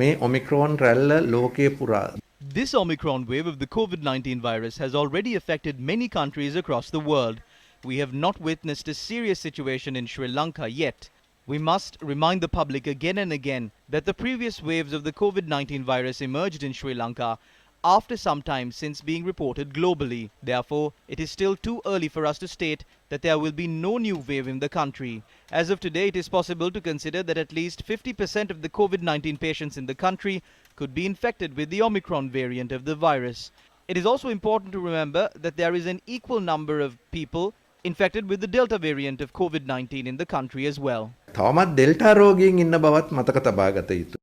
මේ ඔමික්‍රෝන් රැල්ල ලෝකයේ පුරා This Omicron wave of the COVID-19 virus has already affected many countries across the world. We have not witnessed a serious situation in Sri Lanka yet. We must remind the public again and again that the previous waves of the COVID-19 virus emerged in Sri Lanka after some time since being reported globally. Therefore, it is still too early for us to state that there will be no new wave in the country. As of today, it is possible to consider that at least 50% of the COVID-19 patients in the country could be infected with the Omicron variant of the virus. It is also important to remember that there is an equal number of people infected with the Delta variant of COVID-19 in the country as well. තවමත් delta රෝගීන් ඉන්න බවත් මතක තබා ගත යුතුයි.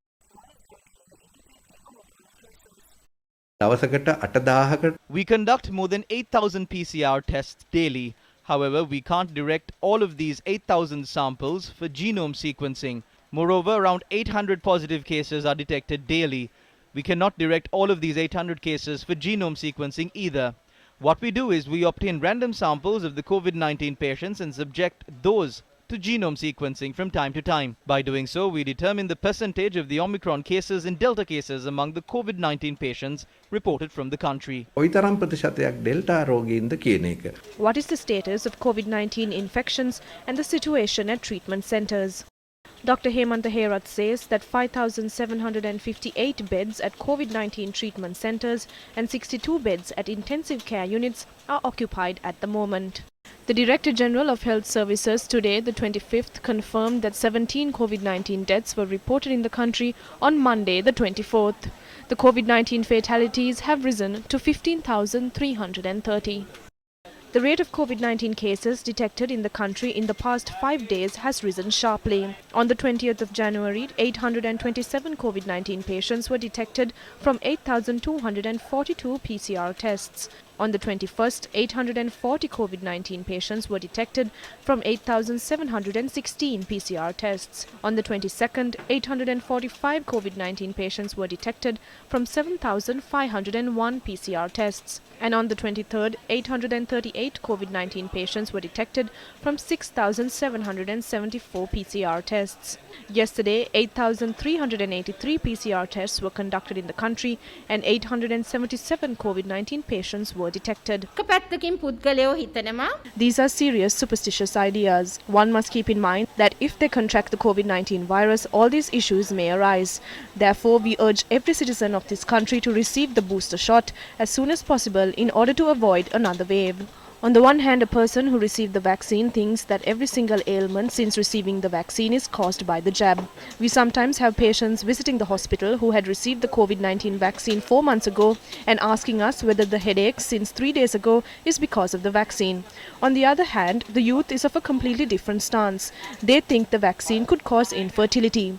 දවසකට 8,000කට We conduct more than 8,000 PCR tests daily. However, we can't direct all of these 8,000 samples for genome sequencing. Moreover, around 800 positive cases are detected daily. We cannot direct all of these 800 cases for genome sequencing either. What we do is we obtain random samples of the COVID-19 patients and subject those to genome sequencing from time to time. By doing so, we determine the percentage of the Omicron cases and Delta cases among the COVID-19 patients reported from the country. කොයිතරම් ප්‍රතිශතයක් delta රෝගීන්ද කියන එක. What is the status of COVID-19 infections and the situation at treatment centers? Dr. Hemanta Herath says that 5,758 beds at COVID-19 treatment centers and 62 beds at intensive care units are occupied at the moment. The Director General of Health Services today, the 25th, confirmed that 17 COVID-19 deaths were reported in the country on Monday, the 24th. The COVID-19 fatalities have risen to 15,330. The rate of COVID-19 cases detected in the country in the past 5 days has risen sharply. On the 20th of January, 827 COVID-19 patients were detected from 8,242 PCR tests. On the 21st, 840 COVID-19 patients were detected from 8,716 PCR tests. On the 22nd, 845 COVID-19 patients were detected from 7,501 PCR tests. And on the 23rd, 838 COVID-19 patients were detected from 6,774 PCR tests. Yesterday, 8,383 PCR tests were conducted in the country and 877 COVID-19 patients were detected. These are serious superstitious ideas. One must keep in mind that if they contract the COVID-19 virus, all these issues may arise. Therefore, we urge every citizen of this country to receive the booster shot as soon as possible in order to avoid another wave. On the one hand, a person who received the vaccine thinks that every single ailment since receiving the vaccine is caused by the jab. We sometimes have patients visiting the hospital who had received the COVID-19 vaccine 4 months ago and asking us whether the headache since 3 days ago is because of the vaccine. On the other hand, the youth is of a completely different stance. They think the vaccine could cause infertility.